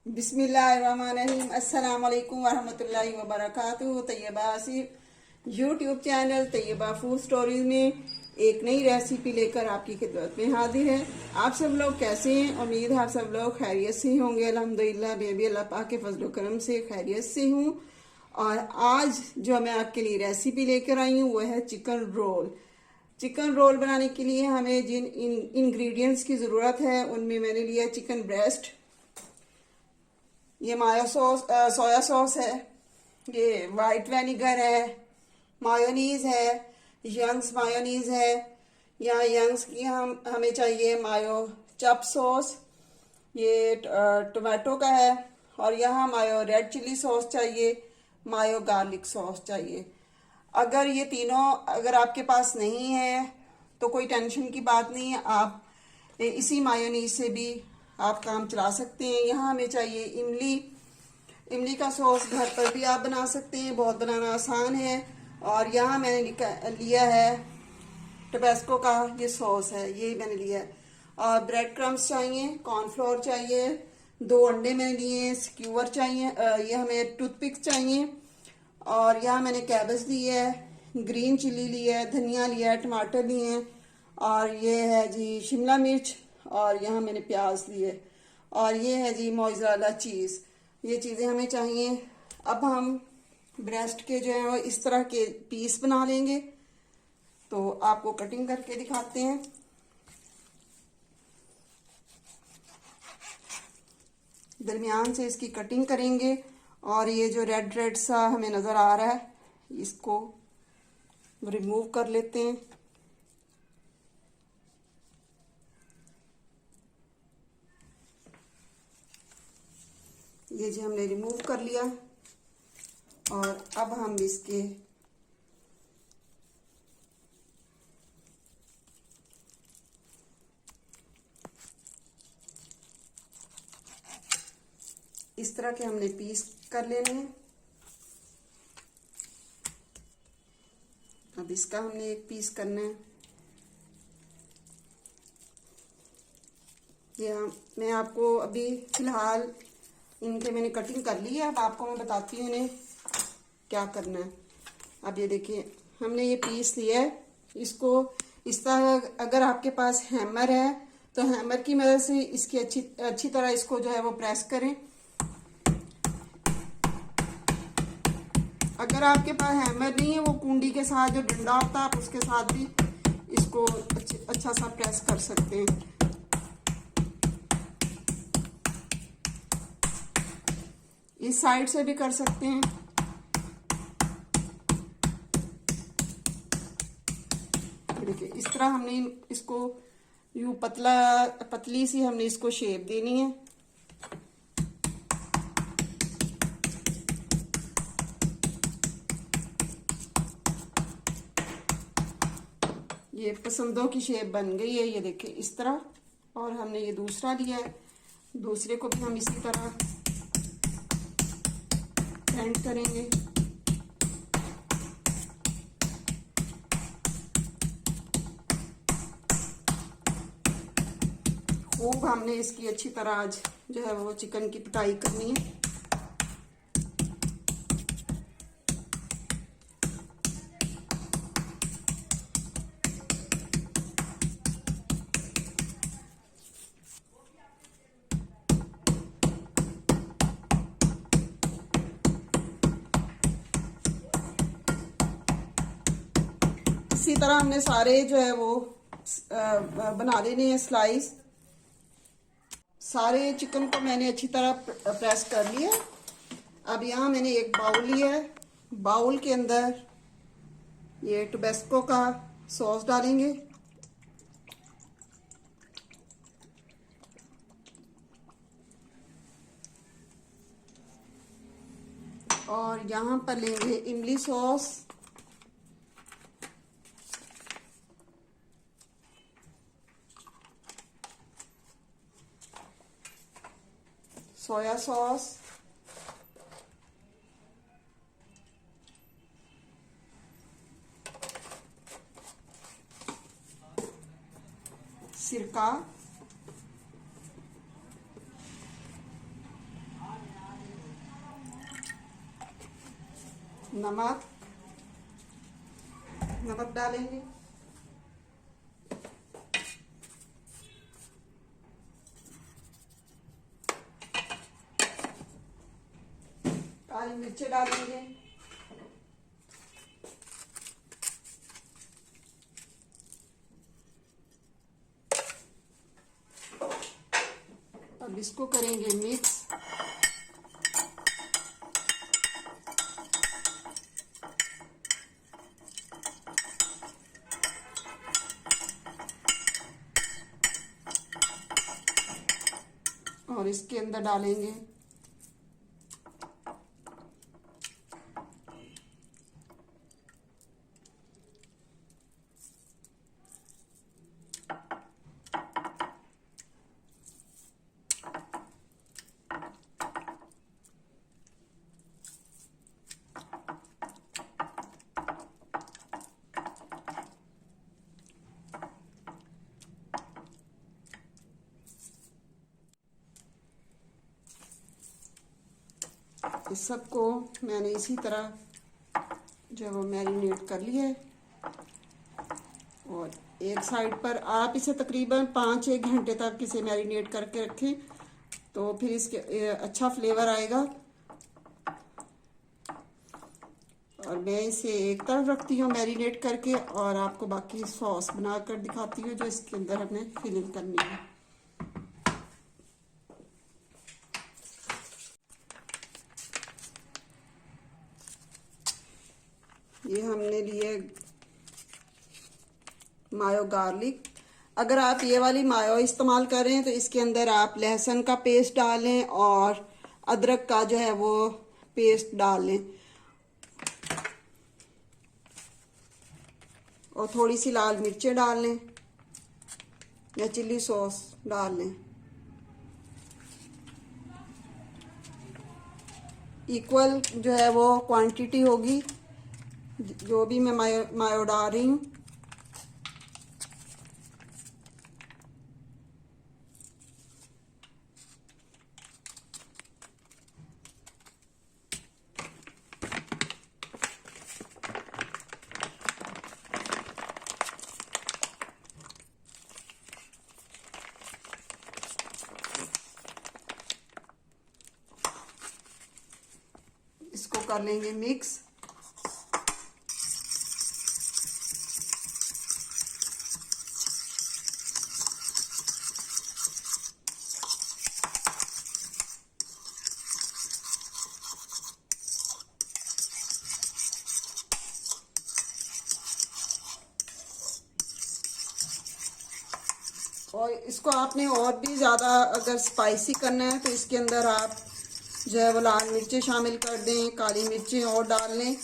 बिस्मिल्लाहिर्रहमानिर्रहीम। अस्सलाम वालेकुम वरहमतुल्लाहि वबरकातुहू। Tayyaba Asif YouTube channel Tayyaba food stories में एक नई रेसिपी लेकर आपकी खिदमत में हाजिर है। आप सब लोग कैसे हैं? उम्मीद है आप सब लोग खैरियत से होंगे। अल्हम्दुलिल्लाह मैं भी अल्लाह पाक के फजल करम से खैरियत से हूँ। और आज जो मैं आपके लिए रेसिपी लेकर आई हूँ वह है चिकन रोल। चिकन रोल बनाने के लिए हमें जिन इंग्रेडिएंट्स की ज़रूरत है उनमें मैंने लिया चिकन ब्रेस्ट, ये मायो सॉस सोया सॉस है, ये वाइट विनेगर है, मायोनीज है, यंग्स मायोनीज है, या यंग्स की हमें चाहिए मायो चप सॉस, ये टोमेटो का है, और यहाँ मायो रेड चिली सॉस चाहिए, मायो गार्लिक सॉस चाहिए। अगर ये तीनों अगर आपके पास नहीं है तो कोई टेंशन की बात नहीं है, आप इसी मायोनीज से भी आप काम चला सकते हैं। यहाँ हमें चाहिए इमली। इमली का सॉस घर पर भी आप बना सकते हैं, बहुत बनाना आसान है। और यहाँ मैंने लिया है टबैस्को का ये सॉस है, ये मैंने लिया है। और ब्रेड क्रम्स चाहिए, कॉर्नफ्लोर चाहिए, 2 अंडे मैंने लिए, स्क्यूअर चाहिए, ये हमें टूथपिक चाहिए। और यहाँ मैंने कैबेज ली है, ग्रीन चिली ली है, धनिया लिया है, टमाटर लिए हैं, और ये है जी शिमला मिर्च, और यहाँ मैंने प्याज लिए, और ये है जी मोज़रेला चीज़। ये चीज़ें हमें चाहिए। अब हम ब्रेस्ट के जो है वो इस तरह के पीस बना लेंगे, तो आपको कटिंग करके दिखाते हैं। दरमियान से इसकी कटिंग करेंगे, और ये जो रेड रेड सा हमें नज़र आ रहा है इसको रिमूव कर लेते हैं। ये जी हमने रिमूव कर लिया, और अब हम इसके इस तरह के हमने पीस कर लेने हैं। अब इसका हमने एक पीस करना है। मैं आपको अभी फिलहाल इनके मैंने कटिंग कर ली है, अब आपको मैं बताती हूँ इन्हें क्या करना है। अब ये देखिए हमने ये पीस लिया है, इसको इस तरह अगर आपके पास हैमर है तो हैमर की मदद से इसकी अच्छी तरह इसको जो है वो प्रेस करें। अगर आपके पास हैमर नहीं है, वो कुंडी के साथ जो डंडा होता है आप उसके साथ भी इसको अच्छा सा प्रेस कर सकते हैं। इस साइड से भी कर सकते हैं। देखिए इस तरह हमने इसको यूं पतली सी हमने इसको शेप देनी है। ये पसंदों की शेप बन गई है, ये देखिए इस तरह। और हमने ये दूसरा लिया है, दूसरे को भी हम इसी तरह बेंड करेंगे। खूब हमने इसकी अच्छी तरह आज जो है वो चिकन की पिटाई करनी है। इसी तरह हमने सारे जो है वो बना लेने हैं स्लाइस। सारे चिकन को मैंने अच्छी तरह प्रेस कर लिया। अब यहाँ मैंने एक बाउल लिया है, बाउल के अंदर ये टबैस्को का सॉस डालेंगे, और यहाँ पर लेंगे इमली सॉस, सोया सॉस, सिरका, नमक नमक डालेंगे, काली मिर्च डालेंगे, अब इसको करेंगे मिक्स। और इसके अंदर डालेंगे इस सबको मैंने इसी तरह जो वो मैरिनेट कर लिया है। और एक साइड पर आप इसे तकरीबन 5-1 घंटे तक इसे मैरिनेट करके रखें, तो फिर इसके अच्छा फ्लेवर आएगा। और मैं इसे एक तरफ रखती हूँ मैरिनेट करके, और आपको बाकी सॉस बनाकर दिखाती हूँ जो इसके अंदर हमें फिलिंग करनी है। ये हमने लिए मायो गार्लिक। अगर आप ये वाली मायो इस्तेमाल कर रहे हैं तो इसके अंदर आप लहसुन का पेस्ट डालें और अदरक का जो है वो पेस्ट डाल लें, और थोड़ी सी लाल मिर्चें डाल लें या चिल्ली सॉस डाल लें। इक्वल जो है वो क्वांटिटी होगी जो भी मैं मायो डाल रही हूँ। इसको कर लेंगे मिक्स। और इसको आपने और भी ज़्यादा अगर स्पाइसी करना है तो इसके अंदर आप जो है वो लाल मिर्चें शामिल कर दें, काली मिर्चें और डाल लें।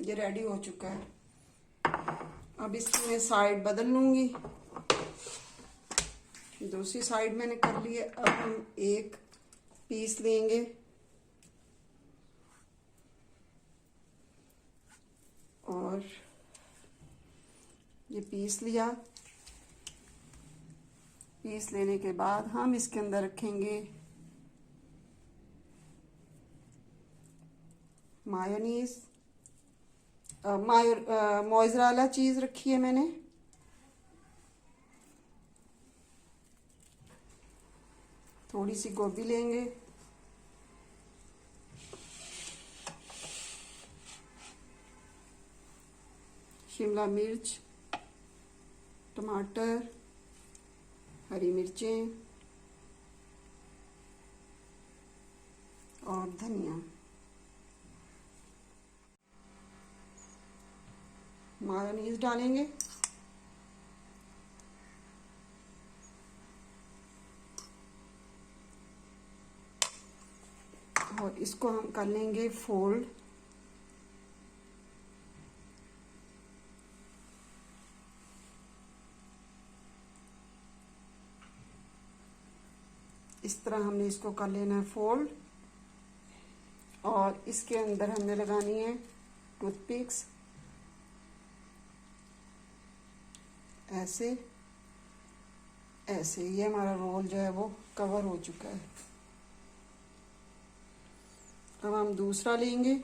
ये रेडी हो चुका है। अब इसकी मैं साइड बदल लूँगी। दूसरी साइड मैंने कर ली है। अब हम एक पीस लेंगे और ये पीस लिया। पीस लेने के बाद हम इसके अंदर रखेंगे मायोनीज, मोज़रेला चीज़ रखी है मैंने। थोड़ी सी गोभी लेंगे, शिमला मिर्च, टमाटर, हरी मिर्चें और धनिया। मायोनीज डालेंगे और इसको हम कर लेंगे फोल्ड। इस तरह हमने इसको कर लेना है फोल्ड, और इसके अंदर हमने लगानी है टूथपिक्स ऐसे ऐसे ये हमारा रोल जो है वो कवर हो चुका है। अब हम दूसरा लेंगे।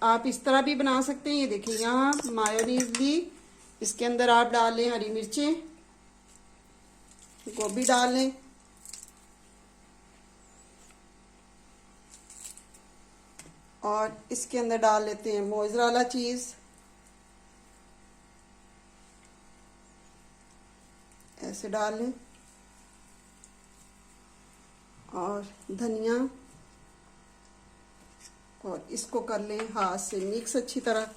आप इस तरह भी बना सकते हैं। ये देखिए यहाँ मायोनीज ली, इसके अंदर आप डाल लें हरी मिर्चें, गोभी डाल लें, और इसके अंदर डाल लेते हैं मोज़रेला चीज़, ऐसे डाल लें, और धनिया, और इसको कर लें हाथ से मिक्स अच्छी तरह।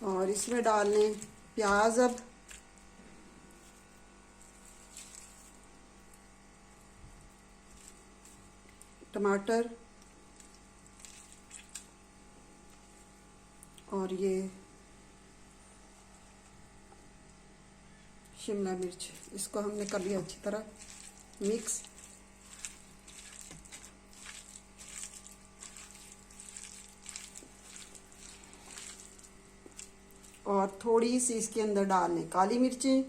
और इसमें डाल लें प्याज, अब टमाटर, और ये शिमला मिर्च, इसको हमने कर लिया अच्छी तरह मिक्स। और थोड़ी सी इसके अंदर डाल लें काली मिर्चें,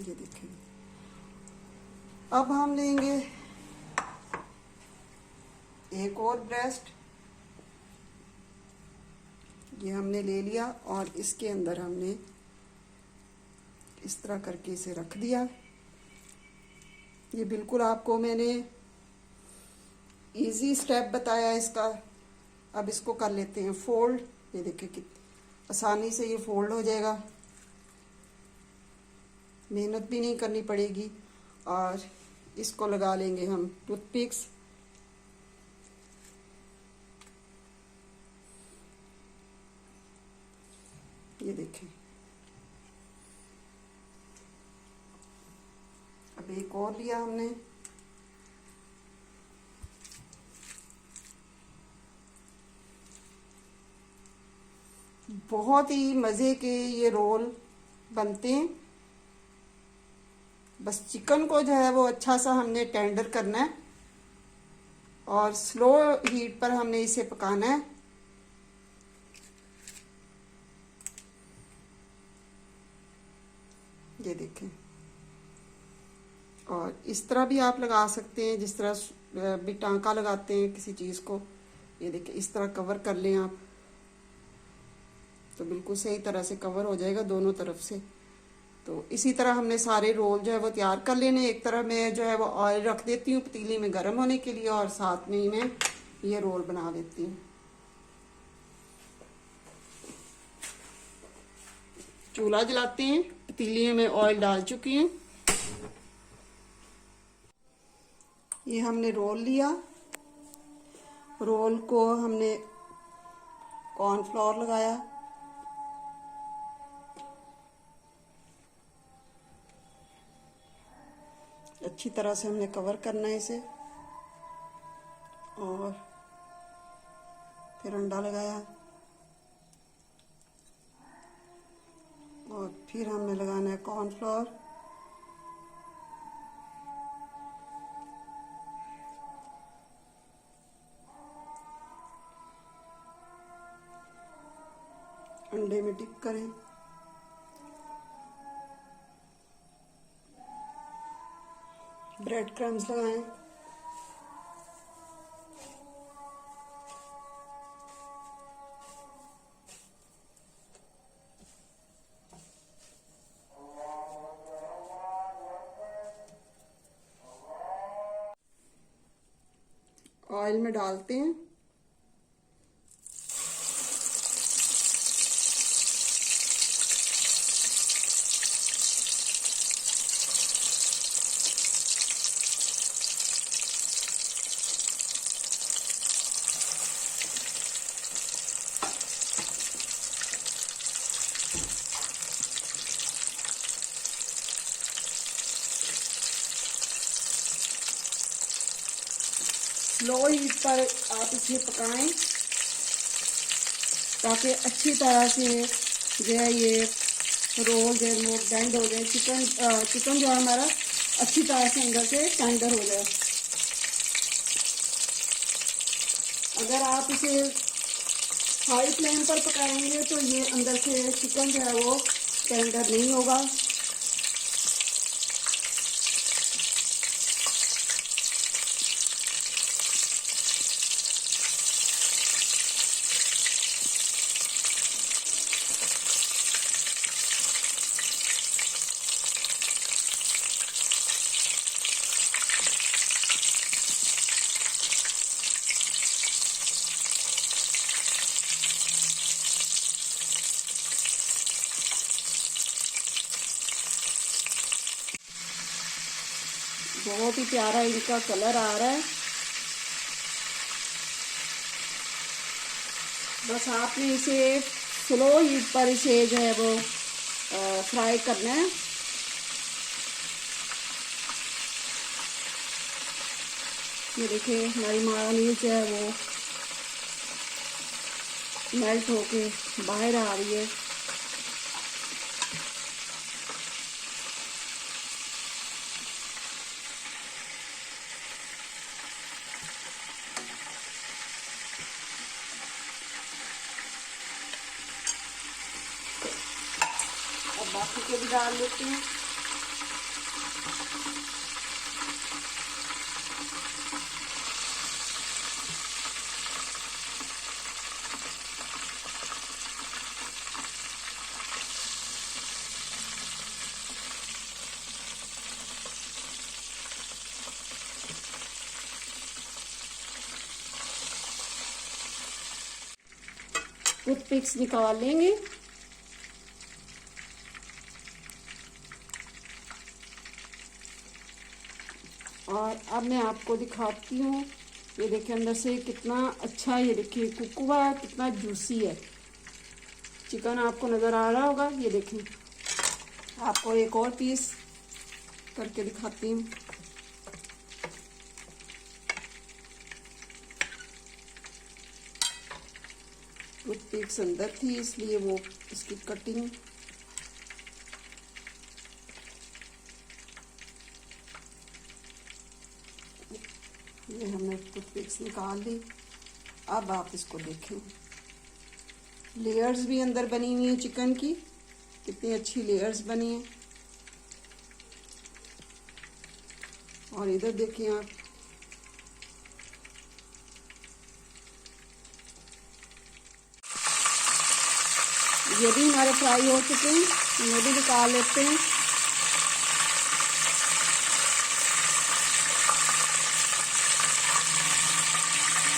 ये देखें। अब हम लेंगे एक और ब्रेस्ट, ये हमने ले लिया, और इसके अंदर हमने इस तरह करके इसे रख दिया। ये बिल्कुल आपको मैंने इजी स्टेप बताया इसका। अब इसको कर लेते हैं फोल्ड। ये देखिए कि आसानी से ये फोल्ड हो जाएगा, मेहनत भी नहीं करनी पड़ेगी। और इसको लगा लेंगे हम टूथपिक्स। ये देखें। अब एक और लिया हमने, बहुत ही मज़े के ये रोल बनते हैं। बस चिकन को जो है वो अच्छा सा हमने टेंडर करना है, और स्लो हीट पर हमने इसे पकाना है। ये देखें। और इस तरह भी आप लगा सकते हैं जिस तरह भी टांका लगाते हैं किसी चीज़ को। ये देखें, इस तरह कवर कर लें आप, तो बिल्कुल सही तरह से कवर हो जाएगा दोनों तरफ से। तो इसी तरह हमने सारे रोल जो है वो तैयार कर लेने। एक तरह मैं जो है वो ऑयल रख देती हूँ पतीली में गर्म होने के लिए, और साथ में ही मैं ये रोल बना लेती हूँ। चूल्हा जलाते हैं, पतीली में ऑयल डाल चुकी हैं। ये हमने रोल लिया, रोल को हमने कॉर्नफ्लोर लगाया, अच्छी तरह से हमने कवर करना है इसे, और फिर अंडा लगाया, और फिर हमने लगाना है कॉर्नफ्लोर, अंडे में डिप करें, ब्रेड क्रम्स लगाएं, ऑयल में डालते हैं। स्लो हीट पर आप इसे पकाएं ताकि अच्छी तरह से जो है ये रोल जो है वो बेंड हो जाए, चिकन जो है हमारा अच्छी तरह से अंदर से टेंडर हो जाए। अगर आप इसे हाई फ्लेम पर पकाएंगे तो ये अंदर से चिकन जो है वो टेंडर नहीं होगा। बहुत ही प्यारा इनका कलर आ रहा है। बस आपने इसे स्लो हीट पर इसे जो है वो फ्राई करना है। ये देखिए हमारी मायोनीज जो है वो मेल्ट होके बाहर आ रही है। अब बाकी के भी डाल लेते हैं। टूथपिक्स निकाल लेंगे। और अब मैं आपको दिखाती हूँ, ये देखिए अंदर से कितना अच्छा, ये देखिए कुक हुआ है, कितना जूसी है चिकन। आपको नज़र आ रहा होगा। ये देखिए आपको एक और पीस करके दिखाती हूँ। टूथपिक्स अंदर थी इसलिए वो इसकी कटिंग ये हमने टूथपिक्स निकाल ली। अब आप इसको देखें, लेयर्स भी अंदर बनी हुई है चिकन की, कितनी अच्छी लेयर्स बनी है। और इधर देखिए आप, ये भी हमारे फ्राई हो चुके हैं, ये भी निकाल लेते हैं।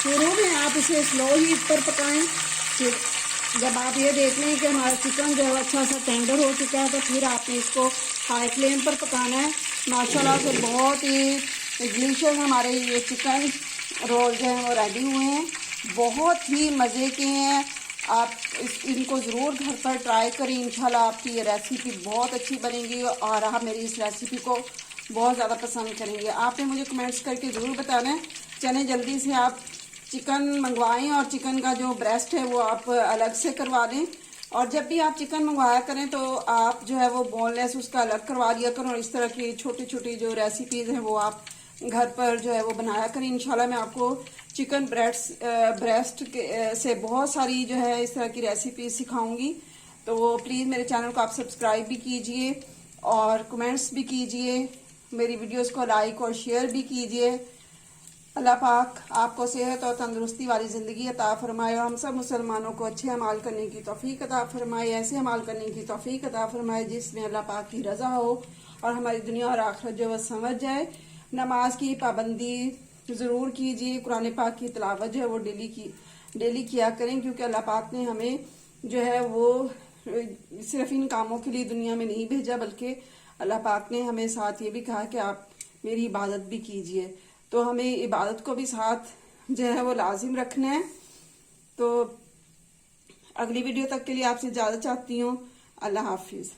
शुरू में आप इसे स्लो हीट पर पकाएं, फिर जब आप ये देख लें कि हमारा चिकन जो है अच्छा सा टेंडर हो चुका है तो फिर आपने इसको हाई फ्लेम पर पकाना है। माशाल्लाह से बहुत ही डिलीशियस हमारे ये चिकन रोल जो हैं वो रेडी हुए हैं, बहुत ही मज़े के हैं। आप इनको ज़रूर घर पर ट्राई करें, इंशाल्लाह आपकी ये रेसिपी बहुत अच्छी बनेगी और आप मेरी इस रेसिपी को बहुत ज़्यादा पसंद करेंगे। आपने मुझे कमेंट्स करके ज़रूर बताना है। चलें जल्दी से आप चिकन मंगवाएं और चिकन का जो ब्रेस्ट है वो आप अलग से करवा लें। और जब भी आप चिकन मंगवाया करें तो आप जो है वो बोनलेस उसका अलग करवा लिया करें। और इस तरह की छोटी छोटी जो रेसिपीज़ हैं वो आप घर पर जो है वो बनाया करें। इंशाल्लाह मैं आपको चिकन ब्रेस्ट से बहुत सारी जो है इस तरह की रेसिपी सिखाऊंगी। तो प्लीज़ मेरे चैनल को आप सब्सक्राइब भी कीजिए और कमेंट्स भी कीजिए, मेरी वीडियोस को लाइक और शेयर भी कीजिए। अल्लाह पाक आपको सेहत और तंदुरुस्ती वाली ज़िंदगी अता फरमाए और हम सब मुसलमानों को अच्छे अमाल करने की तौफीक अता फरमाए, ऐसे अमाल करने की तौफीक अता फरमाए जिसमें अल्लाह पाक की रज़ा हो और हमारी दुनिया और आखिरत जो है समझ जाए। नमाज की पाबंदी ज़रूर कीजिए, कुरान पाक की तिलावत जो है वो डेली किया करें, क्योंकि अल्लाह पाक ने हमें जो है वो सिर्फ इन कामों के लिए दुनिया में नहीं भेजा, बल्कि अल्लाह पाक ने हमें साथ ये भी कहा कि आप मेरी इबादत भी कीजिए। तो हमें इबादत को भी साथ जो है वो लाजिम रखना है। तो अगली वीडियो तक के लिए आपसे इजाज़त चाहती हूँ। अल्लाह हाफिज़।